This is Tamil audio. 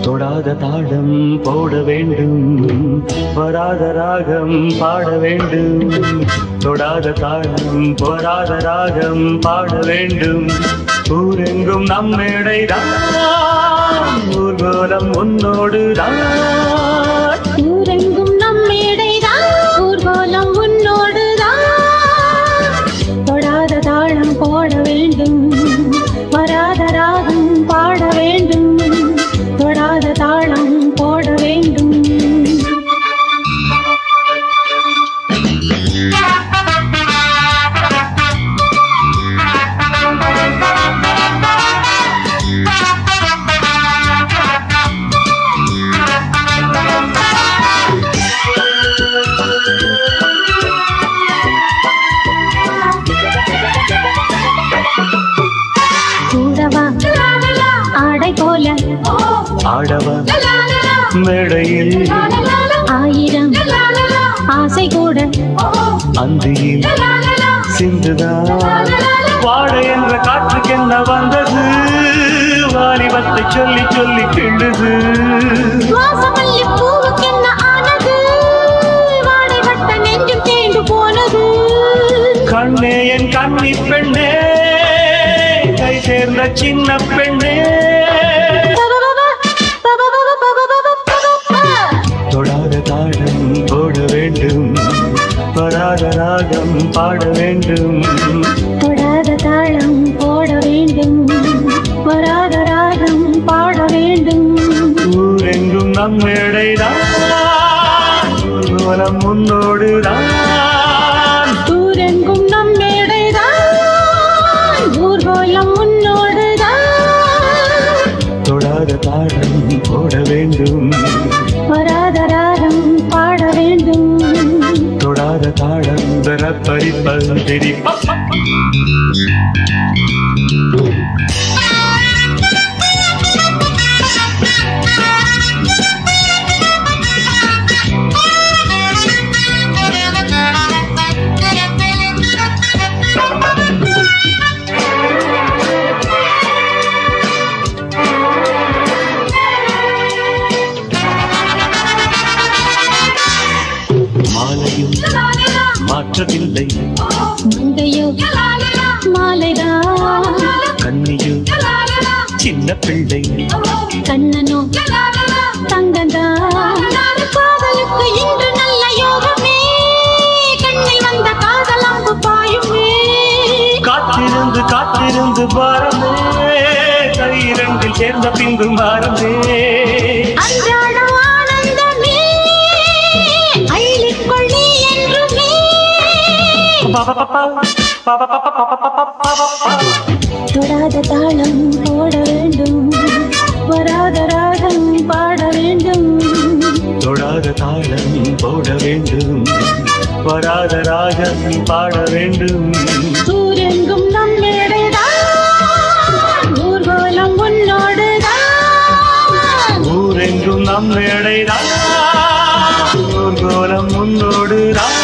தொடாத தாளம் போட வேண்டும், வராத ராகம் பாட வேண்டும். தொடாத தாளம் வராத ராகம் பாட வேண்டும். ஊரெங்கும் நம்மேடைதான், ஊர்வலம் உன்னோடுதான். ஊரெங்கும் நம்மேடைதான், ஊர்வலம் உன்னோடுதான். தொடாத தாளம் போட வேண்டும், வராத ராகம் பாட வேண்டும். தொடாத தாளம் போட வேண்டும். கூடவா ஆடை போல ஆடவா மேடையில், ஆயிரம் ஆசை கூட அந்தியில் சிந்துதான். வாடை என்ற காற்றுக்கென்ன வந்தது, வாலிபத்தை சொல்லி சொல்லி கிள்ளுது. வாசமல்லி பூவுக்கென்ன ஆனது, வாடை வட்ட நெஞ்சும் தேண்டு போனது. கண்ணே என் கண்ணி பெண்ணே, கை சேர்ந்த சின்ன பெண்ணே. தொடாத தாளம் போட வேண்டும், வராத ராகம் பாட வேண்டும். தொடாத தாளம் போட வேண்டும், வராத ராகம் பாட வேண்டும். ஊரெங்கும் நம்மேடைதான், ஊர்வலம் முன்னோடுதான். ஊரெங்கும் நம்மேடைதான், ஊர்வலம் முன்னோடுதான். தொடாத தாளம் போட வேண்டும், வராத ராகம் பாட வேண்டும். தொடாத தாளம் தர பறிப்பதிரி. மாலையும் மாற்றவில்லை, மங்கையோ மாலைதான். கண்ணியோ சின்ன பிள்ளை, கண்ணனோ தங்கந்தான். காதலுக்கு இன்று நல்ல யோகமே, கண்ணில் வந்த காதலம்பு பாயுமே. காத்திருந்து காத்திருந்து பாரமே, கை இரண்டில் சேர்ந்த பின்பு மாறமே. அன்றாடம் ஆனந்தமே, அள்ளிக்கொள் நீ என்றுமே. தொடாத தாளம் போட வேண்டும், வராத ராகம் பாட வேண்டும். தொடாத தாளம் போட வேண்டும், வராத ராகம் பாட வேண்டும். ஊரெங்கும் நம்மேடைதான், ஊர்வலம் உன்னோடுதான். ஊரெங்கும் நம்மேடைதான், ஊர்வலம் முன்னோடுதான்.